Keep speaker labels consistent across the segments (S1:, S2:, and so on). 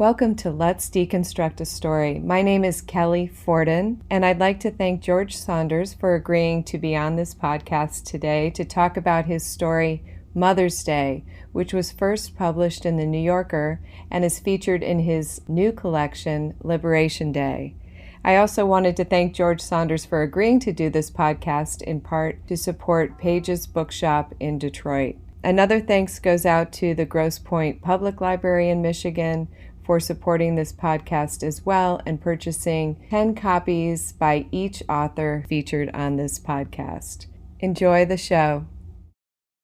S1: Welcome to Let's Deconstruct a Story. My name is Kelly Forden, and I'd like to thank George Saunders for agreeing to be on this podcast today to talk about his story, Mother's Day, which was first published in The New Yorker and is featured in his new collection, Liberation Day. I also wanted to thank George Saunders for agreeing to do this podcast, in part to support Pages Bookshop in Detroit. Another thanks goes out to the Grosse Pointe Public Library in Michigan for supporting this podcast as well and purchasing 10 copies by each author featured on this podcast. Enjoy the show.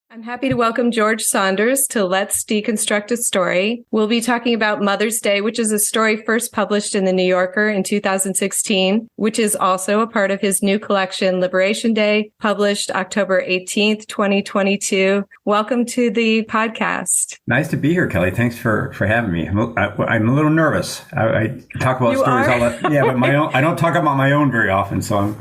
S1: I'm happy to welcome George Saunders to Let's Deconstruct a Story. We'll be talking about Mother's Day, which is a story first published in The New Yorker in 2016, which is also a part of his new collection, Liberation Day, published October 18th, 2022. Welcome to the podcast.
S2: Nice to be here, Kelly. Thanks for having me. I'm a little nervous. I talk about stories all that, but my own. I don't talk about my own very often, so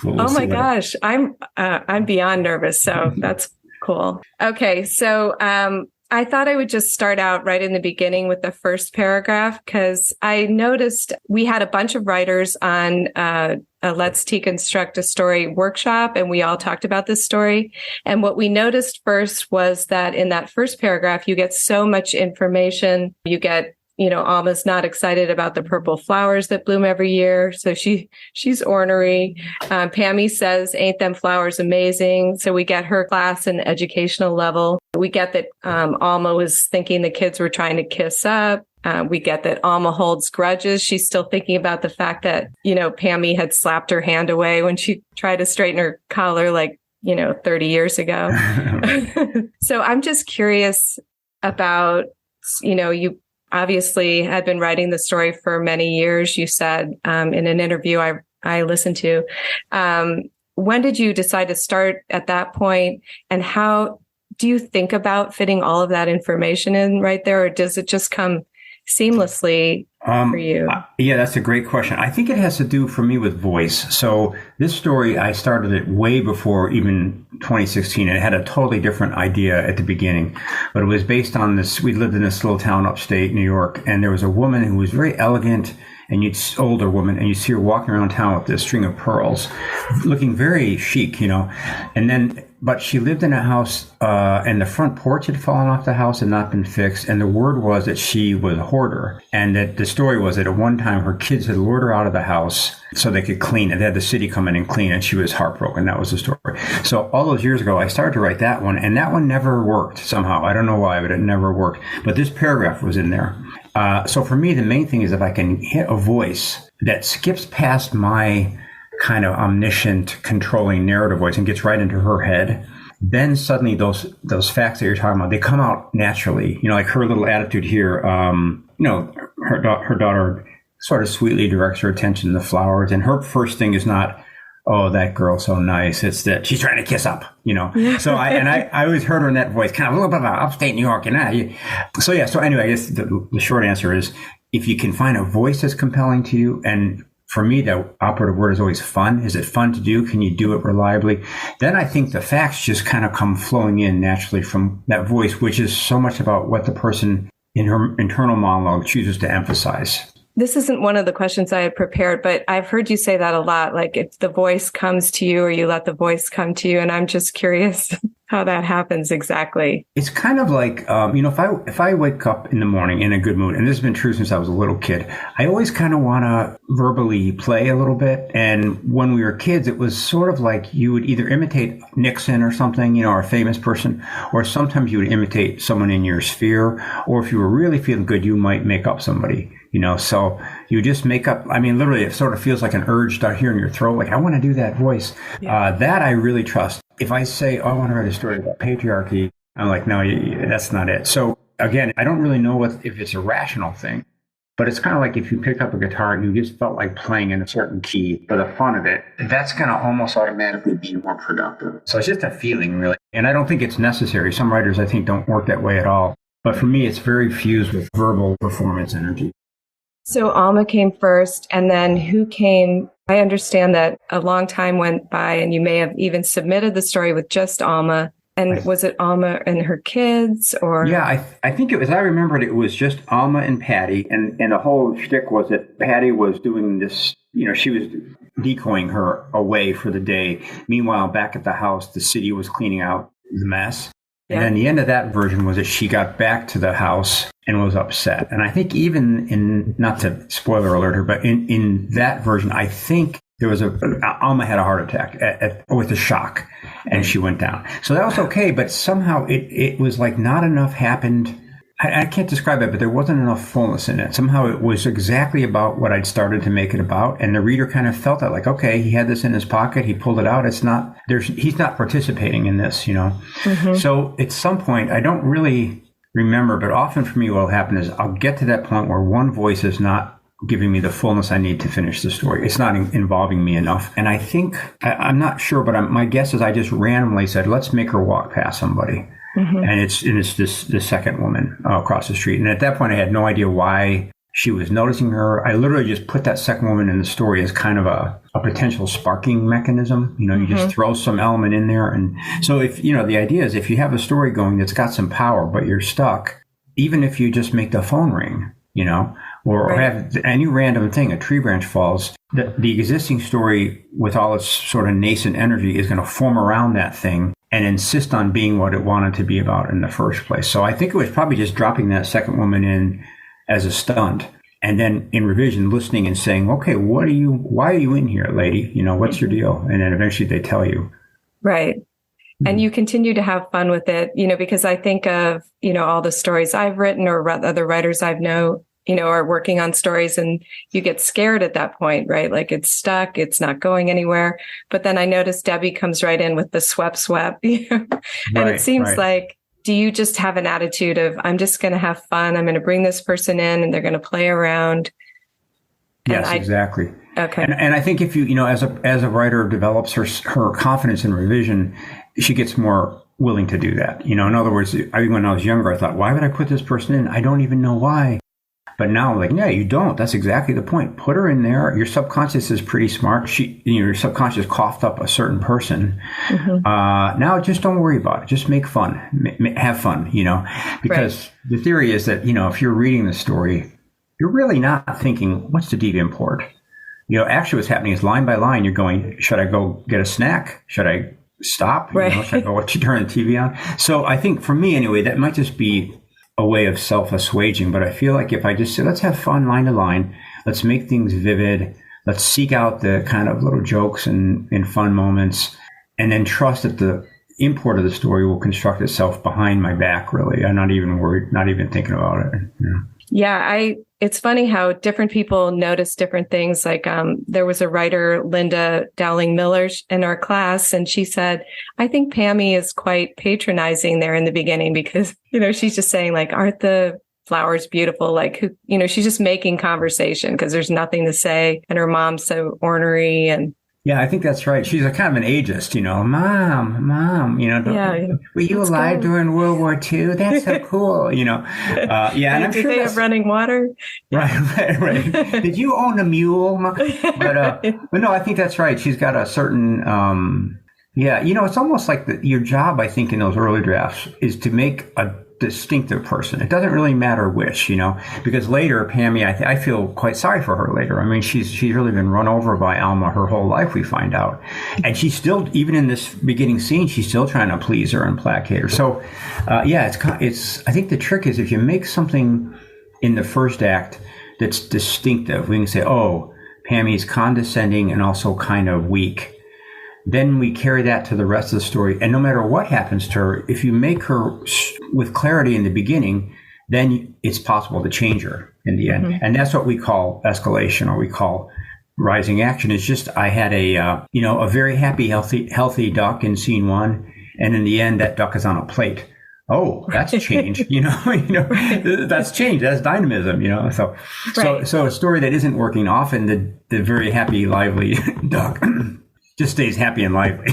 S2: we'll
S1: oh my gosh, I'm beyond nervous. So that's cool. Okay, so I thought I would just start out right in the beginning with the first paragraph, because I noticed we had a bunch of writers on a Let's Deconstruct a Story workshop, and we all talked about this story. And what we noticed first was that in that first paragraph, you get so much information. You get Alma's not excited about the purple flowers that bloom every year. So she's ornery. Pammy says, ain't them flowers amazing? So we get her class and educational level. We get that Alma was thinking the kids were trying to kiss up. We get that Alma holds grudges. She's still thinking about the fact that, Pammy had slapped her hand away when she tried to straighten her collar 30 years ago. So I'm just curious about, you obviously had been writing the story for many years, you said in an interview I listened to. When did you decide to start at that point? And how do you think about fitting all of that information in right there? Or does it just come seamlessly for you?
S2: Yeah, that's a great question. I think it has to do for me with voice. So this story, I started it way before even 2016. It had a totally different idea at the beginning, but it was based on this. We lived in this little town upstate New York, and there was a woman who was very elegant, and older woman, and you see her walking around town with this string of pearls, looking very chic, but she lived in a house, and the front porch had fallen off the house and not been fixed. And the word was that she was a hoarder. And that the story was that at one time her kids had lured her out of the house so they could clean it. They had the city come in and clean, and she was heartbroken. That was the story. So all those years ago, I started to write that one, and that one never worked somehow. I don't know why, but it never worked. But this paragraph was in there. So for me, the main thing is if I can hit a voice that skips past my kind of omniscient, controlling narrative voice and gets right into her head, then suddenly those facts that you're talking about, they come out naturally. Like her little attitude here, her daughter sort of sweetly directs her attention to the flowers, and her first thing is not, oh, that girl's so nice. It's that she's trying to kiss up, So I always heard her in that voice, kind of a little bit about upstate New York. So anyway, I guess the short answer is, if you can find a voice that's compelling to you, and for me, the operative word is always fun. Is it fun to do? Can you do it reliably? Then I think the facts just kind of come flowing in naturally from that voice, which is so much about what the person in her internal monologue chooses to emphasize.
S1: This isn't one of the questions I had prepared, but I've heard you say that a lot, like if the voice comes to you or you let the voice come to you. And I'm just curious how that happens exactly.
S2: It's kind of like, if I wake up in the morning in a good mood, and this has been true since I was a little kid, I always kind of want to verbally play a little bit. And when we were kids, it was sort of like you would either imitate Nixon or something, or a famous person, or sometimes you would imitate someone in your sphere. Or if you were really feeling good, you might make up somebody. So you just make up, literally it sort of feels like an urge down here in your throat. Like, I want to do that voice. Yeah. That I really trust. If I say, I want to write a story about patriarchy, I'm like, no, that's not it. So again, I don't really know if it's a rational thing, but it's kind of like if you pick up a guitar and you just felt like playing in a certain key for the fun of it, that's going to almost automatically be more productive. So it's just a feeling, really. And I don't think it's necessary. Some writers, I think, don't work that way at all. But for me, it's very fused with verbal performance energy.
S1: So Alma came first, and then who came? I understand that a long time went by, and you may have even submitted the story with just Alma, And was it Alma and her kids, or?
S2: Yeah, I think as I remembered, it was just Alma and Patty, and the whole shtick was that Patty was doing this, she was decoying her away for the day. Meanwhile, back at the house, the city was cleaning out the mess. Yeah. And then the end of that version was that she got back to the house and was upset. And I think even not to spoiler alert her, but in that version, I think there was Alma had a heart attack with a shock, and she went down. So that was okay, but somehow it was like not enough happened. I can't describe it, but there wasn't enough fullness in it. Somehow it was exactly about what I'd started to make it about, and the reader kind of felt that, like, okay, he had this in his pocket, he pulled it out. He's not participating in this, Mm-hmm. So at some point, I don't really remember, but often for me, what will happen is I'll get to that point where one voice is not giving me the fullness I need to finish the story. It's not involving me enough. And I think, I'm not sure, but my guess is I just randomly said, let's make her walk past somebody. Mm-hmm. And it's this second woman across the street. And at that point, I had no idea why she was noticing her. I literally just put that second woman in the story as kind of a potential sparking mechanism. You just throw some element in there. And so if, the idea is if you have a story going that's got some power, but you're stuck, even if you just make the phone ring, or have any random thing, a tree branch falls, the existing story with all its sort of nascent energy is going to form around that thing and insist on being what it wanted to be about in the first place. So I think it was probably just dropping that second woman in as a stunt, and then in revision listening and saying, okay, why are you in here, lady? What's your deal? And then eventually they tell you.
S1: Right. And you continue to have fun with it, because I think of, all the stories I've written or other writers I've known, are working on stories, and you get scared at that point, right? Like it's stuck, it's not going anywhere. But then I noticed Debbie comes right in with the swept. And it seems like, do you just have an attitude of, I'm just going to have fun. I'm going to bring this person in and they're going to play around.
S2: Yes, exactly.
S1: Okay.
S2: And I think if you, as a writer develops her confidence in revision, she gets more willing to do that. In other words, when I was younger, I thought, why would I put this person in? I don't even know why. But now I'm like, yeah, you don't. That's exactly the point. Put her in there. Your subconscious is pretty smart. Your subconscious coughed up a certain person. Mm-hmm. Now just don't worry about it. Just make fun. Have fun, because the theory is that, if you're reading the story, you're really not thinking, what's the deep import? Actually what's happening is line by line, you're going, should I go get a snack? Should I stop? Should I go turn the TV on? So I think for me anyway, that might just be a way of self-assuaging, but I feel like if I just say, let's have fun line to line, let's make things vivid, let's seek out the kind of little jokes and fun moments, and then trust that the import of the story will construct itself behind my back, really. I'm not even worried, not even thinking about it.
S1: Yeah, it's funny how different people notice different things. Like there was a writer, Linda Dowling Miller, in our class, and she said, I think Pammy is quite patronizing there in the beginning because, she's just saying like, aren't the flowers beautiful? Like, she's just making conversation because there's nothing to say. And her mom's so ornery and
S2: yeah, I think that's right. She's a kind of an ageist, mom, were you alive during World War II? That's so cool, and I'm sure
S1: they have running water.
S2: Right. Did you own a mule? But no, I think that's right. She's got a certain, it's almost like your job, I think, in those early drafts is to make a distinctive person. It doesn't really matter which, because later Pammy, I feel quite sorry for her later. I mean, she's really been run over by Alma her whole life, we find out. And she's still, even in this beginning scene, she's still trying to please her and placate her. So, it's, I think the trick is if you make something in the first act that's distinctive, we can say, oh, Pammy's condescending and also kind of weak. Then we carry that to the rest of the story. And no matter what happens to her, if you make her with clarity in the beginning, then it's possible to change her in the end. Mm-hmm. And that's what we call escalation, or we call rising action. It's just, I had a very happy, healthy duck in scene one. And in the end, that duck is on a plate. Oh, that's change, that's change. That's dynamism, So a story that isn't working, often the very happy, lively duck just stays happy and lively,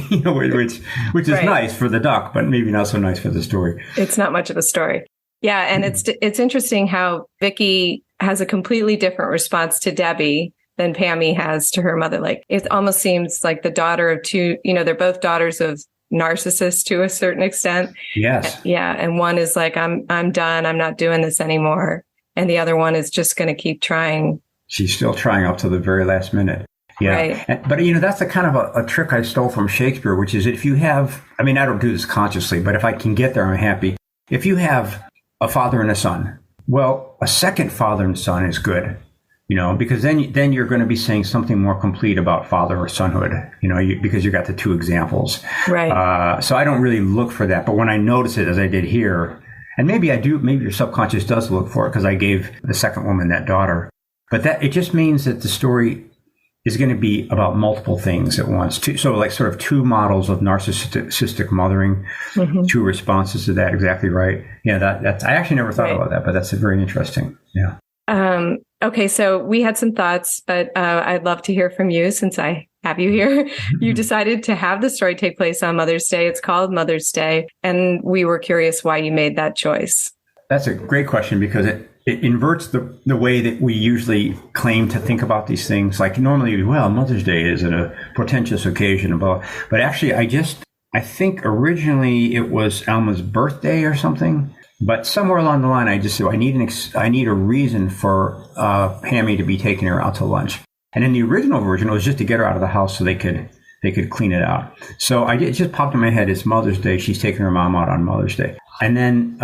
S2: which is nice for the duck, but maybe not so nice for the story.
S1: It's not much of a story. Yeah. And it's interesting how Vicky has a completely different response to Debbie than Pammy has to her mother. Like, it almost seems like the daughter of two, they're both daughters of narcissist to a certain extent.
S2: Yes.
S1: Yeah. And one is like, I'm done. I'm not doing this anymore. And the other one is just going to keep trying. She's
S2: still trying up to the very last minute. Yeah. Right. But, that's the kind of a trick I stole from Shakespeare, which is if you have, I don't do this consciously, but if I can get there, I'm happy. If you have a father and a son, well, a second father and son is good, because then you're going to be saying something more complete about father or sonhood, because you got the two examples.
S1: Right.
S2: So I don't really look for that. But when I notice it, as I did here, and maybe I do, maybe your subconscious does look for it because I gave the second woman that daughter. But that it just means that the story is going to be about multiple things at once. So like sort of two models of narcissistic mothering, two responses to that. Exactly right. Yeah, that's I actually never thought about that, but that's very interesting. Yeah.
S1: Okay, so we had some thoughts, but I'd love to hear from you since I have you here. You decided to have the story take place on Mother's Day. It's called Mother's Day. And we were curious why you made that choice.
S2: That's a great question because it inverts the way that we usually claim to think about these things. Like normally, Mother's Day is a portentous occasion, but actually I think originally it was Alma's birthday or something. But somewhere along the line, I just said, I need a reason for Hammy to be taking her out to lunch. And in the original version, it was just to get her out of the house so they could clean it out. So it just popped in my head, it's Mother's Day. She's taking her mom out on Mother's Day. And then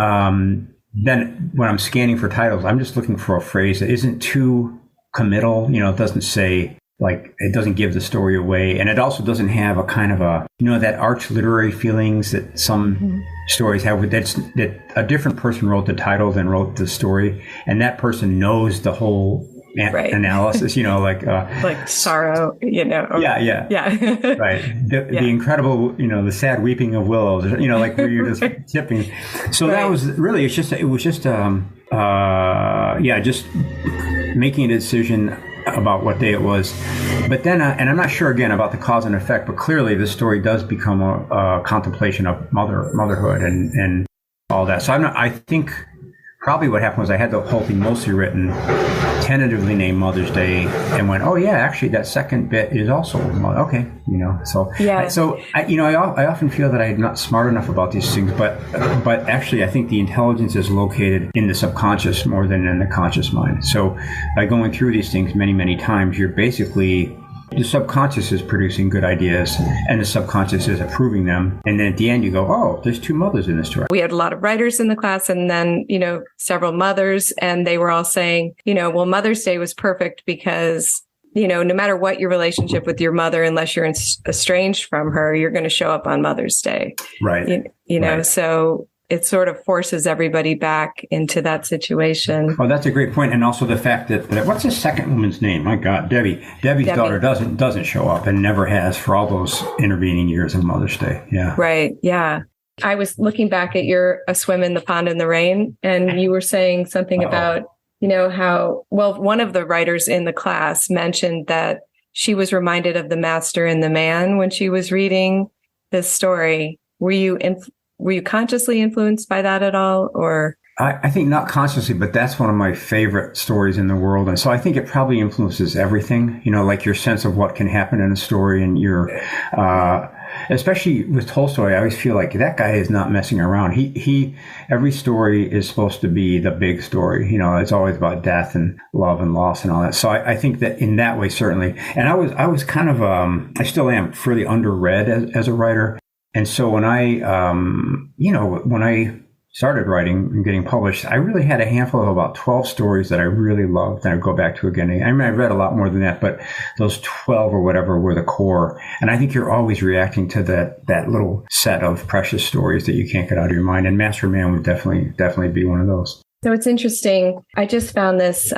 S2: when I'm scanning for titles, I'm just looking for a phrase that isn't too committal. It doesn't say, it doesn't give the story away. And it also doesn't have a kind of that arch literary feelings that some stories have, that a different person wrote the title than wrote the story. And that person knows the whole analysis,
S1: like sorrow,
S2: Yeah. Right. The incredible, the sad weeping of willows, like where you're just tipping. So that was really, it was just making a decision about what day it was. But then, and I'm not sure again about the cause and effect, but clearly this story does become a contemplation of motherhood and all that. So I think probably what happened was I had the whole thing mostly written, tentatively named Mother's Day, and went, oh yeah, actually that second bit is also okay, So
S1: yeah.
S2: So I often feel that I'm not smart enough about these things, but actually I think the intelligence is located in the subconscious more than in the conscious mind. So by going through these things many, many times, you're basically, the subconscious is producing good ideas and the subconscious is approving them. And then at the end you go, oh, there's two mothers in this story.
S1: We had a lot of writers in the class and then, several mothers, and they were all saying, Mother's Day was perfect because, no matter what your relationship with your mother, unless you're estranged from her, you're going to show up on Mother's Day.
S2: Right.
S1: Right. So it sort of forces everybody back into that situation.
S2: Oh, that's a great point. And also the fact that what's the second woman's name? My God, Debbie. Debbie's daughter doesn't show up and never has for all those intervening years of Mother's Day. Yeah.
S1: Right. Yeah. I was looking back at A Swim in the Pond in the Rain, and you were saying something about, how, one of the writers in the class mentioned that she was reminded of The Master and the Man when she was reading this story. Were you consciously influenced by that at all, or?
S2: I think not consciously, but that's one of my favorite stories in the world. And so I think it probably influences everything, like your sense of what can happen in a story and your, especially with Tolstoy, I always feel like that guy is not messing around. Every story is supposed to be the big story. It's always about death and love and loss and all that. So I think that in that way, certainly. And I was kind of, I still am fairly underread as a writer. And so when I started writing and getting published, I really had a handful of about 12 stories that I really loved that I go back to again. I read a lot more than that, but those 12 or whatever were the core. And I think you're always reacting to that little set of precious stories that you can't get out of your mind. And Master Man would definitely be one of those.
S1: So it's interesting. I just found this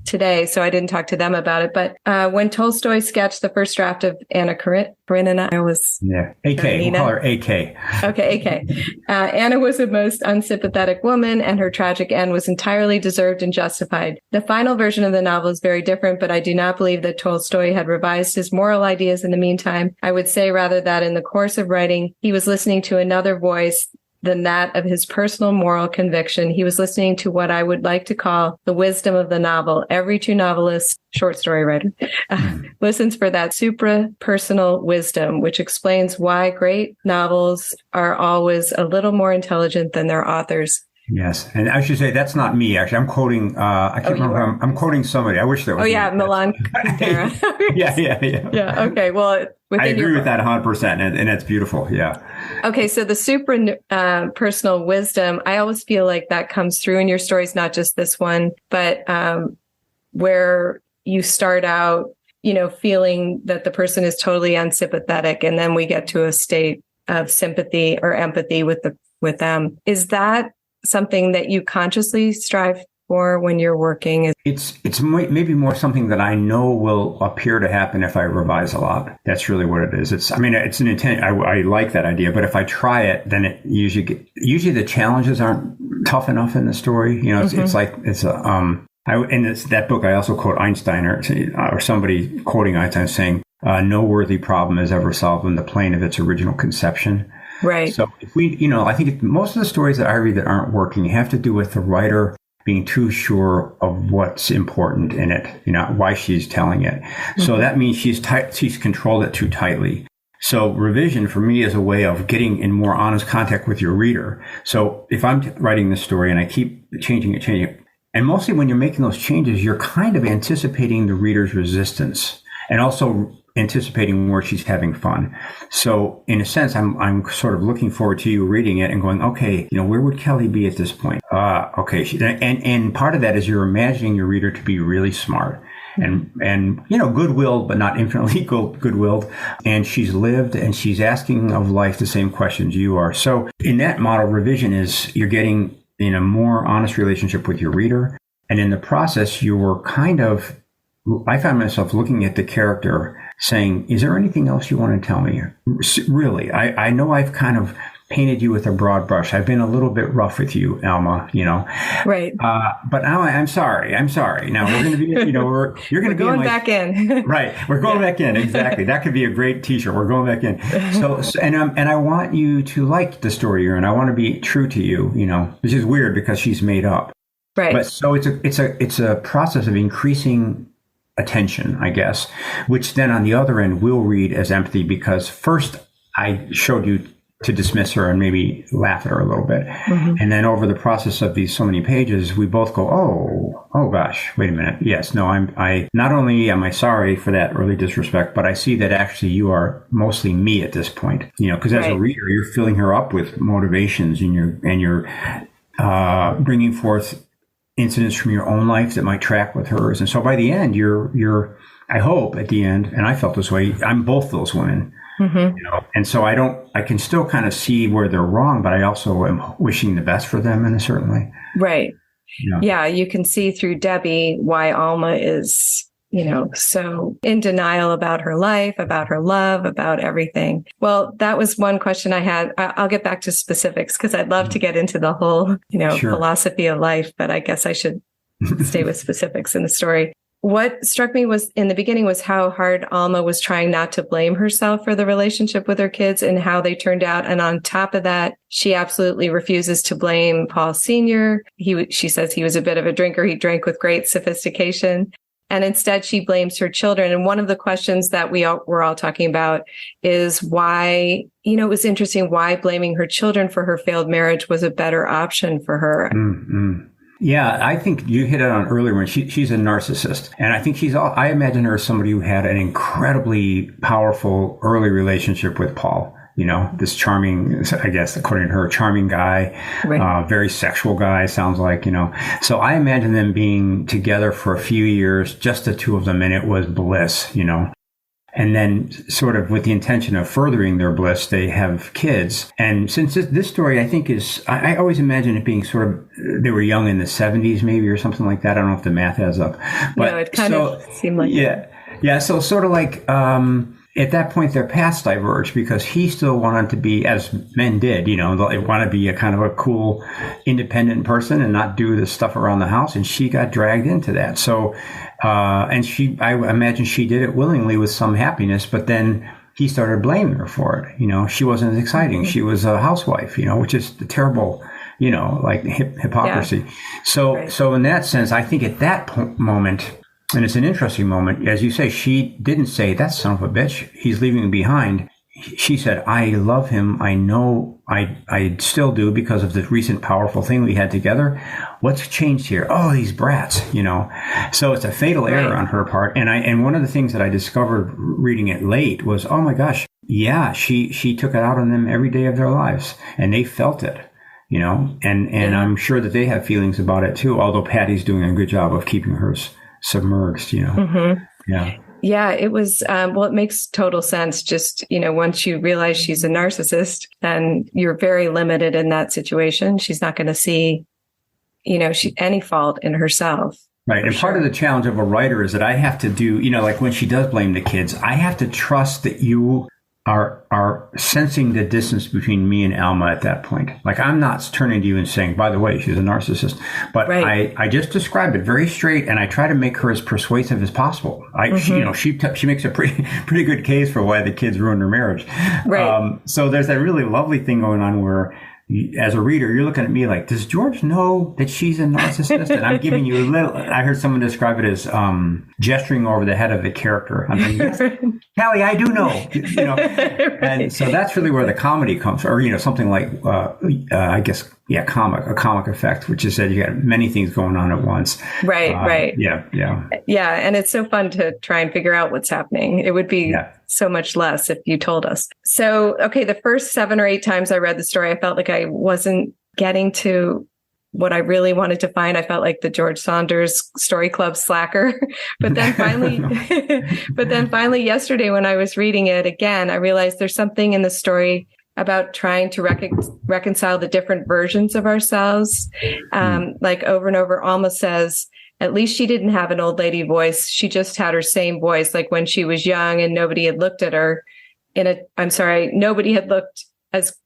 S1: today, so I didn't talk to them about it. But when Tolstoy sketched the first draft of Anna Karenina, I was...
S2: Yeah, A.K. We'll call her A.K.
S1: Okay, A.K. Anna was a most unsympathetic woman, and her tragic end was entirely deserved and justified. The final version of the novel is very different, but I do not believe that Tolstoy had revised his moral ideas in the meantime. I would say rather that in the course of writing, he was listening to another voice the gnat of his personal moral conviction. He was listening to what I would like to call the wisdom of the novel. Every true novelist, short story writer, listens for that supra-personal wisdom, which explains why great novels are always a little more intelligent than their authors.
S2: Yes. And I should say, that's not me, actually. I'm quoting, I can't remember, I'm quoting somebody. I wish that was
S1: Milan Kundera.
S2: Yeah.
S1: Yeah, okay. Well,
S2: I agree with that 100%, and it's beautiful. Yeah.
S1: Okay, so the super personal wisdom, I always feel like that comes through in your stories, not just this one, but where you start out, feeling that the person is totally unsympathetic, and then we get to a state of sympathy or empathy with them. Is that something that you consciously strive for when you're working?
S2: It's maybe more something that I know will appear to happen if I revise a lot. That's really what it is. It's an intent. I like that idea, but if I try it, then it usually the challenges aren't tough enough in the story. It's like that book I also quote Einstein or somebody quoting Einstein saying, "No worthy problem is ever solved in the plane of its original conception."
S1: Right.
S2: So if I think most of the stories that I read that aren't working have to do with the writer being too sure of what's important in it, why she's telling it. Mm-hmm. So that means she's controlled it too tightly. So revision for me is a way of getting in more honest contact with your reader. So if I'm writing this story and I keep changing it, and mostly when you're making those changes, you're kind of anticipating the reader's resistance and also anticipating where she's having fun. So in a sense, I'm sort of looking forward to you reading it and going, okay, where would Kelly be at this point? Okay. And part of that is you're imagining your reader to be really smart and good-willed, but not infinitely good-willed. And she's lived and she's asking of life the same questions you are. So in that model, revision is you're getting in a more honest relationship with your reader. And in the process, I found myself looking at the character saying, is there anything else you want to tell me? Really, I know I've kind of painted you with a broad brush. I've been a little bit rough with you, Alma,
S1: Right.
S2: But Alma, I'm sorry. Now we're going to be, you're going to be
S1: going back in.
S2: Right. We're going back in. Exactly. That could be a great t-shirt. We're going back in. So and I want you to like the story you're in. I want to be true to you, which is weird because she's made up.
S1: Right.
S2: But so it's a process of increasing attention, I guess, which then on the other end will read as empathy because first I showed you to dismiss her and maybe laugh at her a little bit. Mm-hmm. And then over the process of these so many pages, we both go, oh gosh, wait a minute. Yes, no, I not only am I sorry for that early disrespect, but I see that actually you are mostly me at this point, because as a reader, you're filling her up with motivations and you're bringing forth incidents from your own life that might track with hers. And so by the end, you're, I hope at the end, and I felt this way, I'm both those women, and so I can still kind of see where they're wrong, but I also am wishing the best for them in a certain way.
S1: Right. Yeah. You can see through Debbie why Alma is, so in denial about her life, about her love, about everything. Well, that was one question I had. I'll get back to specifics because I'd love to get into the whole, philosophy of life, but I guess I should stay with specifics in the story. What struck me was in the beginning was how hard Alma was trying not to blame herself for the relationship with her kids and how they turned out. And on top of that, she absolutely refuses to blame Paul Sr. She says he was a bit of a drinker. He drank with great sophistication. And instead, she blames her children. And one of the questions that we're all talking about is why, it was interesting why blaming her children for her failed marriage was a better option for her. Mm-hmm.
S2: Yeah, I think you hit it on earlier when she's a narcissist. And I think I imagine her as somebody who had an incredibly powerful early relationship with Paul. This charming, I guess, according to her, charming guy, right. Very sexual guy, sounds like, So I imagine them being together for a few years, just the two of them, and it was bliss, And then sort of with the intention of furthering their bliss, they have kids. And since this story, I think I always imagine it being sort of, they were young in the 70s maybe or something like that. I don't know if the math adds up. But
S1: no, it kind of seemed like
S2: that. Yeah. So sort of like, at that point, their paths diverged because he still wanted to be, as men did, they want to be a kind of a cool, independent person and not do the stuff around the house. And she got dragged into that. So, I imagine she did it willingly with some happiness, but then he started blaming her for it. She wasn't as exciting. She was a housewife, which is terrible, like hypocrisy. Yeah. So in that sense, I think at that moment, and it's an interesting moment, as you say, she didn't say, that son of a bitch, he's leaving me behind. She said, I love him. I know I still do because of the recent powerful thing we had together. What's changed here? Oh, these brats, So it's a fatal error on her part. And one of the things that I discovered reading it late was, oh my gosh, yeah, she took it out on them every day of their lives, and they felt it, and I'm sure that they have feelings about it too, although Patty's doing a good job of keeping hers submerged,
S1: Mm-hmm.
S2: Yeah.
S1: Yeah, it was, it makes total sense. Just, once you realize she's a narcissist, then you're very limited in that situation. She's not going to see, any fault in herself.
S2: Right. And part of the challenge of a writer is that I have to do, like when she does blame the kids, I have to trust that you are sensing the distance between me and Alma at that point. Like, I'm not turning to you and saying, by the way, she's a narcissist, but I just describe it very straight, and I try to make her as persuasive as possible. She makes a pretty good case for why the kids ruined her marriage. Right. So there's that really lovely thing going on where, as a reader, you're looking at me like, does George know that she's a narcissist? And I'm giving you I heard someone describe it as gesturing over the head of the character. I'm like, yes, Callie, I do know. And so that's really where the comedy comes from, or, something like, I guess, a comic effect, which is that you got many things going on at once.
S1: Right.
S2: Yeah.
S1: Yeah. And it's so fun to try and figure out what's happening. It would be so much less if you told us. So, okay, the first 7 or 8 times I read the story, I felt like I wasn't getting to what I really wanted to find. I felt like the George Saunders Story Club slacker. But then finally yesterday when I was reading it again, I realized there's something in the story about trying to reconcile the different versions of ourselves. Like over and over, Alma says, at least she didn't have an old lady voice. She just had her same voice, like when she was young and nobody had looked at her nobody had looked as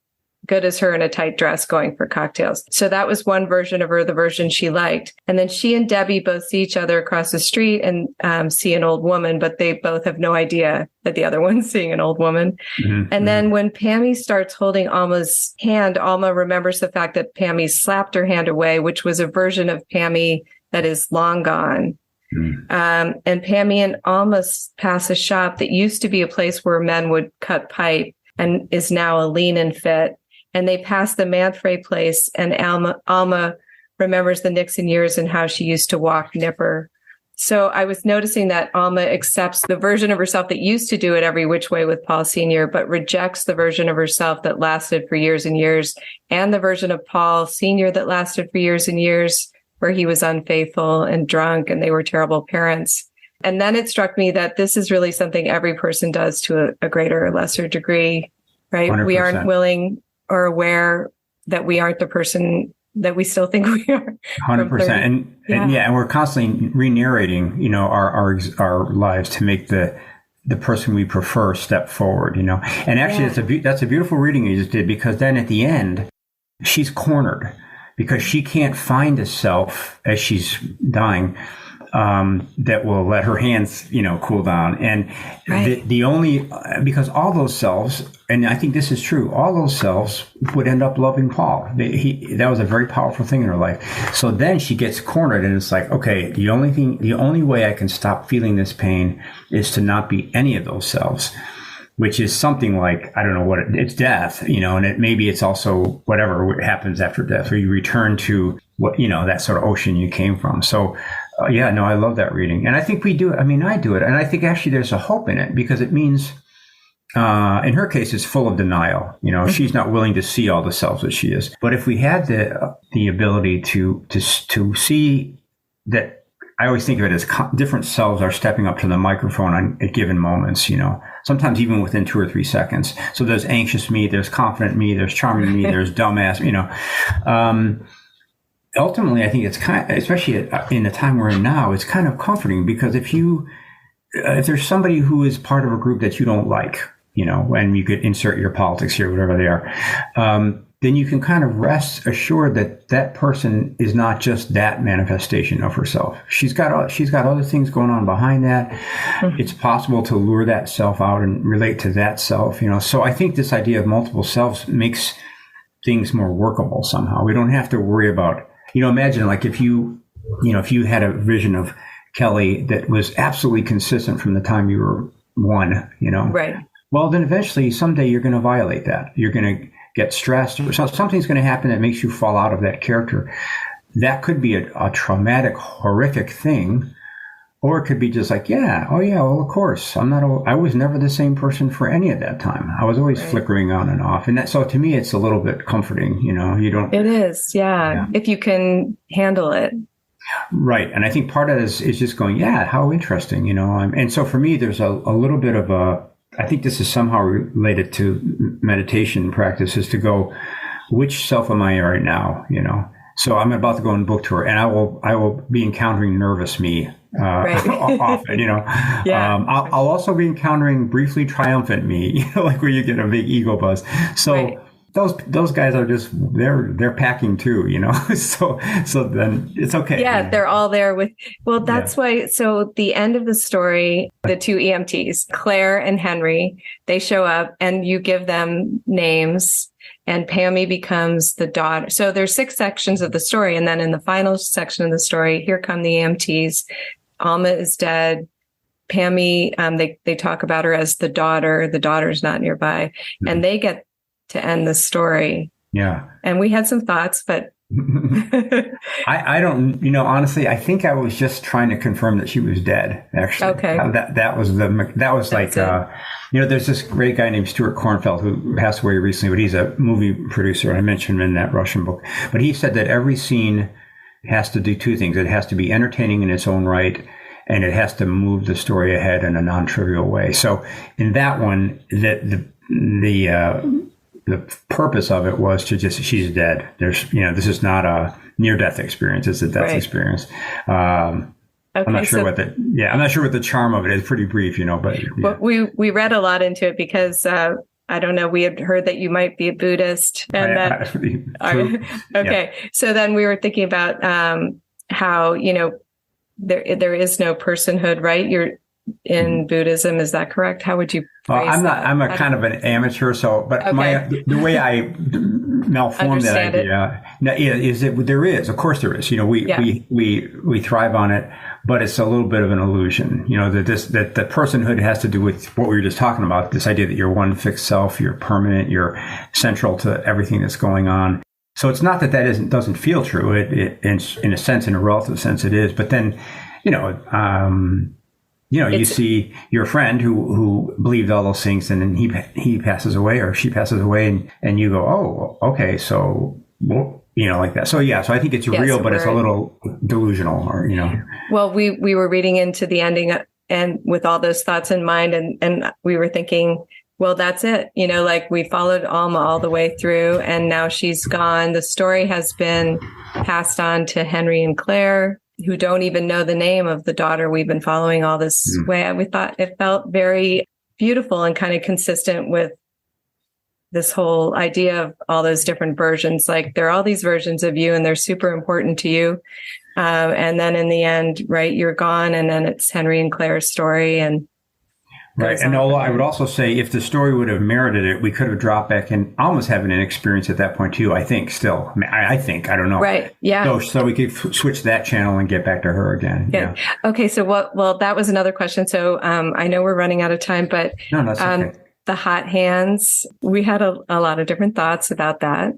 S1: good as her in a tight dress going for cocktails. So that was one version of her, the version she liked. And then she and Debbie both see each other across the street and see an old woman, but they both have no idea that the other one's seeing an old woman. Mm-hmm. And then when Pammy starts holding Alma's hand, Alma remembers the fact that Pammy slapped her hand away, which was a version of Pammy that is long gone. Mm. And Pammy and Alma pass a shop that used to be a place where men would cut pipe and is now a lean and fit. And they pass the Manfrey place, and Alma remembers the Nixon years and how she used to walk Nipper. So I was noticing that Alma accepts the version of herself that used to do it every which way with Paul Sr., but rejects the version of herself that lasted for years and years, and the version of Paul Sr. that lasted for years and years, where he was unfaithful and drunk and they were terrible parents. And then it struck me that this is really something every person does to a greater or lesser degree, right? 100%. We aren't willing or aware that we aren't the person that we still think we are.
S2: 100%. And we're constantly re-narrating, our lives to make the person we prefer step forward, And actually, that's a beautiful reading you just did, because then at the end, she's cornered because she can't find a self as she's dying that will let her hands, cool down. And the only, because all those selves, and I think this is true, all those selves would end up loving Paul. That was a very powerful thing in her life. So then she gets cornered, and it's like, okay, the only way I can stop feeling this pain is to not be any of those selves, which is something like, I don't know what it's death, and maybe it's also whatever happens after death, where you return to what, that sort of ocean you came from. So, I love that reading. And I think we do it. I mean, I do it. And I think actually there's a hope in it, because it means, in her case, it's full of denial. She's not willing to see all the selves that she is. But if we had the ability to see that, I always think of it as different selves are stepping up to the microphone at given moments, sometimes even within 2 or 3 seconds. So there's anxious me, there's confident me, there's charming me, there's dumbass, Ultimately, I think it's especially in the time we're in now, it's kind of comforting, because if there's somebody who is part of a group that you don't like, and you could insert your politics here, whatever they are, then you can kind of rest assured that that person is not just that manifestation of herself. She's got other things going on behind that. Mm-hmm. It's possible to lure that self out and relate to that self, So I think this idea of multiple selves makes things more workable somehow. We don't have to worry about, imagine like if you had a vision of Kelly that was absolutely consistent from the time you were one,
S1: Right.
S2: Well, then eventually someday you're going to violate that. You're going to get stressed, or something's going to happen that makes you fall out of that character. That could be a traumatic, horrific thing, or it could be just like, well, of course, I was never the same person for any of that time. I was always flickering on and off, and so to me, it's a little bit comforting. You don't.
S1: It is, yeah. If you can handle it.
S2: Right, and I think part of this is just going, how interesting, and so for me, there's a little bit of I think this is somehow related to meditation practice, is to go, which self am I right now? So I'm about to go on book tour, and I will be encountering nervous me often. I'll also be encountering briefly triumphant me, like where you get a big ego buzz. So those guys are just they're packing too, so then it's okay.
S1: Yeah, they're all there with. Well, that's why. So the end of the story, the two EMTs, Claire and Henry, they show up, and you give them names. And Pammy becomes the daughter. So there's 6 sections of the story. And then in the final section of the story, here come the EMTs. Alma is dead. Pammy, they talk about her as the daughter. The daughter's not nearby. Mm-hmm. And they get to end the story. Yeah. And we had some thoughts, but
S2: I don't, honestly, I think I was just trying to confirm that she was dead, actually.
S1: Okay.
S2: That was like, there's this great guy named Stuart Kornfeld who passed away recently, but he's a movie producer. I mentioned him in that Russian book, but he said that every scene has to do 2 things. It has to be entertaining in its own right, and it has to move the story ahead in a non-trivial way. So in that one, the purpose of it was to just, she's dead. There's, this is not a near-death experience. It's a death experience. I'm not sure I'm not sure what the charm of it is. Pretty brief, but. Yeah.
S1: But we read a lot into it because, I don't know, we had heard that you might be a Buddhist. And okay. So then we were thinking about, how, there is no personhood, right? You're in Buddhism. Is that correct? How would you phrase that?
S2: I'm a kind of an amateur, but the way I malform that idea is that there is, of course there is, we thrive on it, but it's a little bit of an illusion, that the personhood has to do with what we were just talking about, this idea that you're one fixed self, you're permanent, you're central to everything that's going on. So it's not that doesn't feel true. It in a sense, in a relative sense, it is. But then, you see your friend who believed all those things, and then he passes away or she passes away, and you go, oh, okay, so like that. So so I think it's real, but it's a little delusional, or
S1: Well, we were reading into the ending, and with all those thoughts in mind, and we were thinking, well, that's it. Like we followed Alma all the way through, and now she's gone. The story has been passed on to Henry and Claire, who don't even know the name of the daughter we've been following all this way. We thought it felt very beautiful and kind of consistent with this whole idea of all those different versions. Like there are all these versions of you, and they're super important to you. And then in the end, right, you're gone, and then it's Henry and Claire's story. And
S2: right. And I would also say if the story would have merited it, we could have dropped back and almost having an experience at that point too, I think still. I think, I don't know.
S1: Right. Yeah.
S2: So we could switch that channel and get back to her again.
S1: Yeah. Okay. So that was another question. So I know we're running out of time, but
S2: no, that's okay.
S1: The hot hands, we had a lot of different thoughts about that.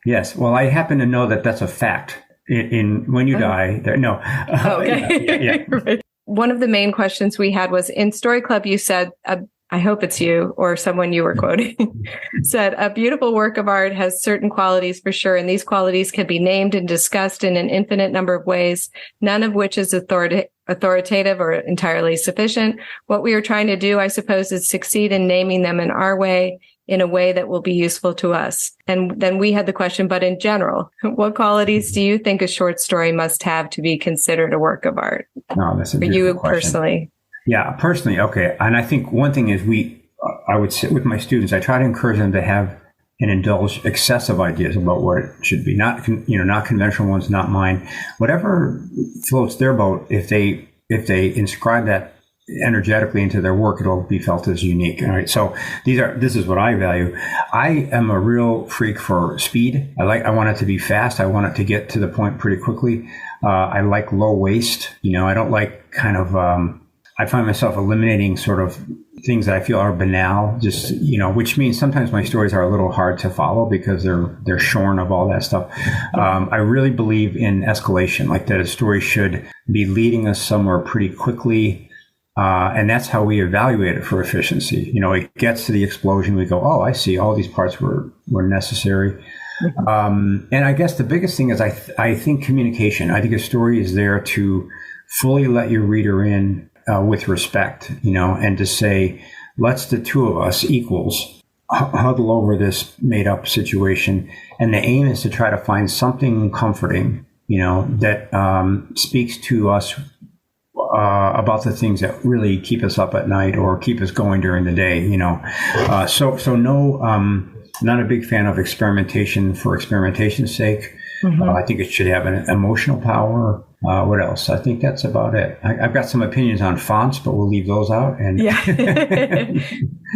S2: Yes. Well, I happen to know that that's a fact in when you die. No.
S1: Okay.
S2: Yeah.
S1: Right. One of the main questions we had was in Story Club, you said, I hope it's you or someone you were quoting, said, a beautiful work of art has certain qualities for sure, and these qualities can be named and discussed in an infinite number of ways, none of which is authoritative or entirely sufficient. What we are trying to do, I suppose, is succeed in naming them in our way, in a way that will be useful to us. And then we had the question, but in general, what qualities do you think a short story must have to be considered a work of art?
S2: No, that's a
S1: for you question. Personally.
S2: Yeah, personally. Okay. And I think one thing is I would sit with my students. I try to encourage them to have and indulge excessive ideas about what it should be. Not conventional ones, not mine. Whatever floats their boat, if they inscribe that energetically into their work, it'll be felt as unique. All right. So this is what I value. I am a real freak for speed. I want it to be fast. I want it to get to the point pretty quickly. I like low waste. I don't like kind of, I find myself eliminating sort of things that I feel are banal, just, which means sometimes my stories are a little hard to follow because they're shorn of all that stuff. I really believe in escalation, like that a story should be leading us somewhere pretty quickly. And that's how we evaluate it for efficiency. It gets to the explosion. We go, oh, I see. All these parts were necessary. And I guess the biggest thing is I think communication. I think a story is there to fully let your reader in with respect, and to say, let's the two of us equals huddle over this made up situation. And the aim is to try to find something comforting, that speaks to us about the things that really keep us up at night or keep us going during the day, So no, not a big fan of experimentation for experimentation's sake. I think it should have an emotional power. What else? I think that's about it. I've got some opinions on fonts, but we'll leave those out. And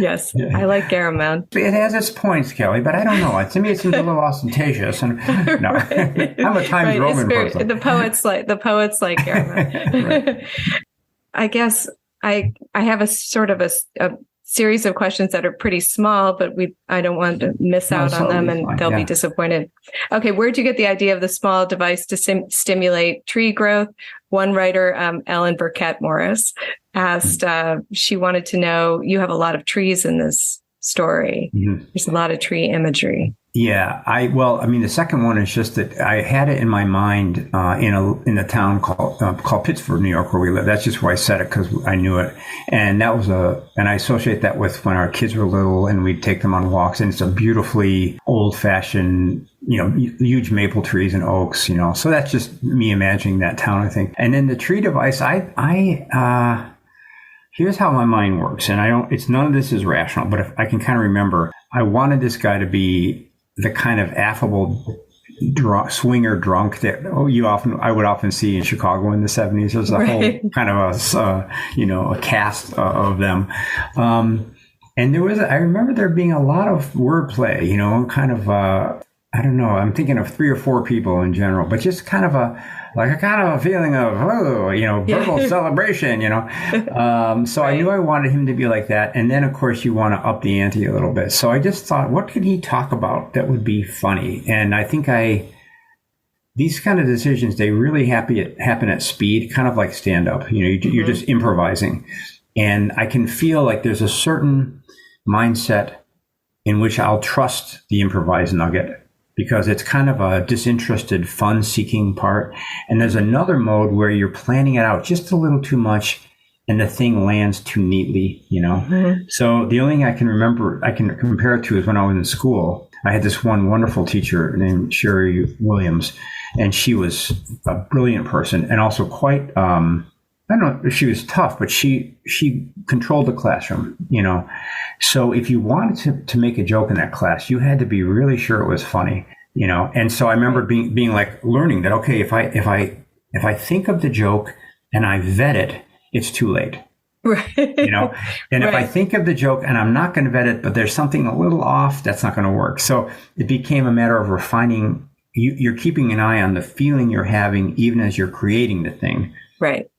S1: Yes, I like Garamond.
S2: It has its points, Kelly, but I don't know. To me, it seems a little ostentatious. And no, I'm a Times Roman person.
S1: The poets like Garamond. I guess I have a sort of a series of questions that are pretty small, but I don't want to miss out on them, and they'll be disappointed. Okay, where'd you get the idea of the small device to stimulate tree growth? One writer, Ellen Birkett Morris, asked, she wanted to know, you have a lot of trees in this story. There's a lot of tree imagery.
S2: Yeah, the second one is just that I had it in my mind in a town called Pittsford, New York, where we live. That's just where I said it because I knew it, and that was and I associate that with when our kids were little and we'd take them on walks, and it's a beautifully old-fashioned, huge maple trees and oaks, So that's just me imagining that town, I think. And then the tree device, here's how my mind works, and it's none of this is rational, but if I can kind of remember, I wanted this guy to be the kind of affable swinger drunk that I would often see in Chicago in the 70s. There's a whole kind of a cast of them. And I remember there being a lot of wordplay, kind of I don't know, I'm thinking of 3 or 4 people in general, but just kind of a feeling of, verbal celebration, So I knew I wanted him to be like that. And then, of course, you want to up the ante a little bit. So I just thought, what could he talk about that would be funny? And I think these kind of decisions, they really happen at speed, kind of like stand-up. You're just improvising. And I can feel like there's a certain mindset in which I'll trust the improvised nugget, because it's kind of a disinterested, fun-seeking part. And there's another mode where you're planning it out just a little too much and the thing lands too neatly, So the only thing I can compare it to is when I was in school. I had this one wonderful teacher named Sherry Williams, and she was a brilliant person and also quite, I don't know if she was tough, but she controlled the classroom, So if you wanted to make a joke in that class, you had to be really sure it was funny, And so I remember being like learning that, okay, if I think of the joke and I vet it, it's too late.
S1: Right.
S2: And if I think of the joke and I'm not going to vet it, but there's something a little off, that's not going to work. So it became a matter of refining. You're keeping an eye on the feeling you're having, even as you're creating the thing.
S1: Right.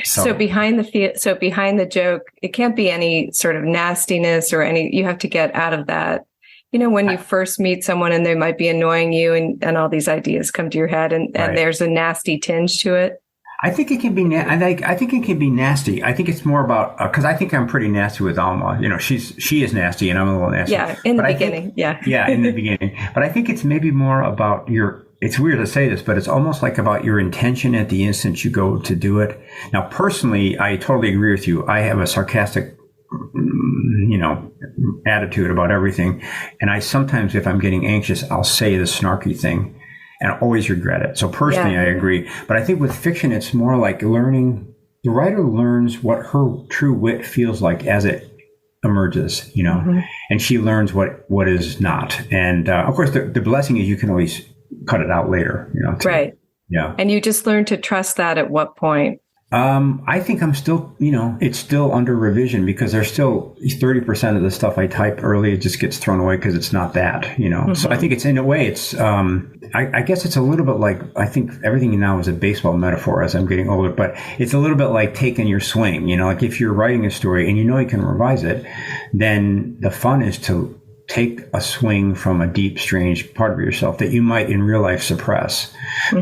S2: So
S1: behind the joke, it can't be any sort of nastiness or you have to get out of that. When you first meet someone and they might be annoying you and all these ideas come to your head and there's a nasty tinge to it.
S2: I think it can be. I think it can be nasty. I think it's more about because I think I'm pretty nasty with Alma. She is nasty and I'm a little nasty.
S1: Yeah, in the beginning.
S2: Yeah, in the beginning. But I think it's maybe more about it's weird to say this, but it's almost like about your intention at the instant you go to do it. Now, personally, I totally agree with you. I have a sarcastic, attitude about everything. And I sometimes, if I'm getting anxious, I'll say the snarky thing and I always regret it. So personally, I agree. But I think with fiction, it's more like the writer learns what her true wit feels like as it emerges, and she learns what is not. And of course, the blessing is you can always cut it out later,
S1: Right.
S2: Yeah.
S1: And you just learn to trust that at what point?
S2: I think I'm still, it's still under revision because there's still 30% of the stuff I type early, it just gets thrown away because it's not that, So I think it's, in a way, it's, I guess it's a little bit like, I think everything now is a baseball metaphor as I'm getting older, but it's a little bit like taking your swing, like if you're writing a story and you can revise it, then the fun is to take a swing from a deep, strange part of yourself that you might in real life suppress.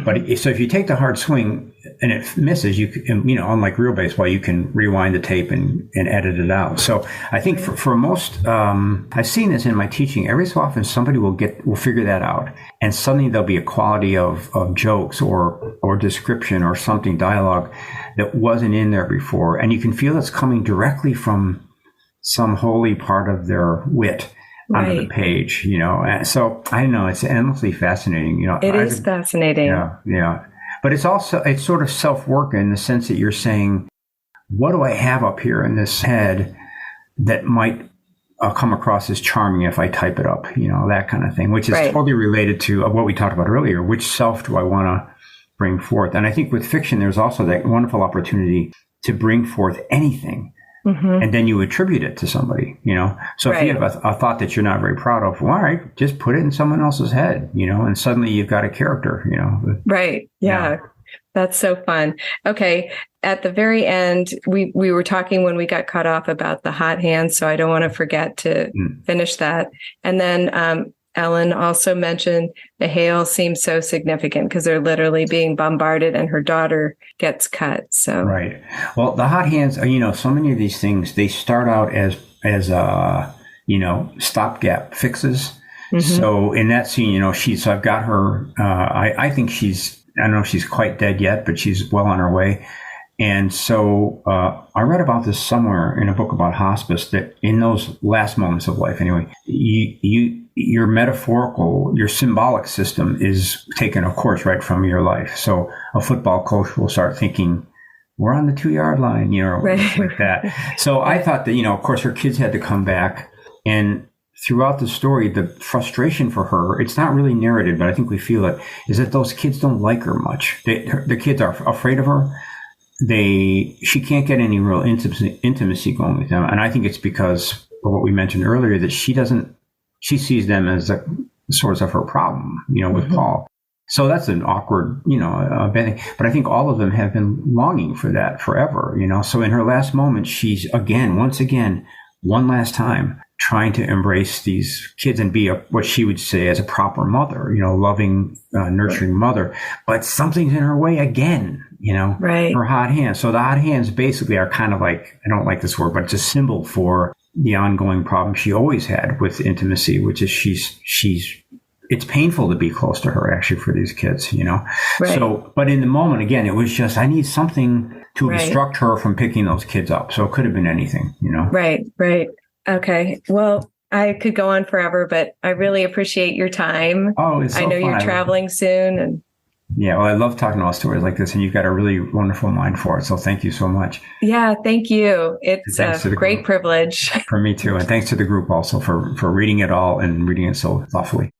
S2: But so if you take the hard swing and it misses, you can, unlike real baseball, you can rewind the tape and edit it out. So I think for most, I've seen this in my teaching. Every so often somebody will figure that out, and suddenly there'll be a quality of jokes or description or something, dialogue that wasn't in there before. And you can feel it's coming directly from some holy part of their wit. Onto the page, So I don't know. It's endlessly fascinating.
S1: It is fascinating.
S2: Yeah. But it's sort of self-work in the sense that you're saying, what do I have up here in this head that might come across as charming if I type it up? That kind of thing, which is totally related to what we talked about earlier. Which self do I want to bring forth? And I think with fiction, there's also that wonderful opportunity to bring forth anything. And then you attribute it to somebody, So if you have a thought that you're not very proud of, well, all right, just put it in someone else's head, and suddenly you've got a character,
S1: Right. Yeah. That's so fun. Okay. At the very end, we were talking when we got cut off about the hot hands, so I don't want to forget to finish that. And then Ellen also mentioned the hail seems so significant because they're literally being bombarded and her daughter gets cut. So
S2: right. Well, the hot hands are, so many of these things, they start out as stopgap fixes. So in that scene, so I've got her, I think I don't know if she's quite dead yet, but she's well on her way. And so I read about this somewhere in a book about hospice, that in those last moments of life, anyway, your metaphorical, your symbolic system is taken, of course, right from your life. So a football coach will start thinking, we're on the 2-yard line, like that. So I thought that, of course, her kids had to come back. And throughout the story, the frustration for her, it's not really narrated, but I think we feel it, is that those kids don't like her much. The kids are afraid of her. She can't get any real intimacy going with them. And I think it's because of what we mentioned earlier, that she sees them as a source of her problem, with Paul. So that's an awkward, bad thing. But I think all of them have been longing for that forever, So in her last moment, she's once again, one last time, trying to embrace these kids and be what she would say as a proper mother, loving, nurturing mother. But something's in her way again, her hot hands. So the hot hands basically are kind of like, I don't like this word, but it's a symbol for the ongoing problem she always had with intimacy, which is it's painful to be close to her, actually, for these kids, Right. So, but in the moment, again, it was just, I need something to obstruct her from picking those kids up. So it could have been anything,
S1: Right. Okay. Well, I could go on forever, but I really appreciate your time.
S2: Oh, it's so
S1: I know
S2: fun.
S1: You're traveling soon. And
S2: yeah, well, I love talking about stories like this, and you've got a really wonderful mind for it. So thank you so much.
S1: Yeah, thank you. It's a great privilege.
S2: For me too. And thanks to the group also for reading it all and reading it so thoughtfully.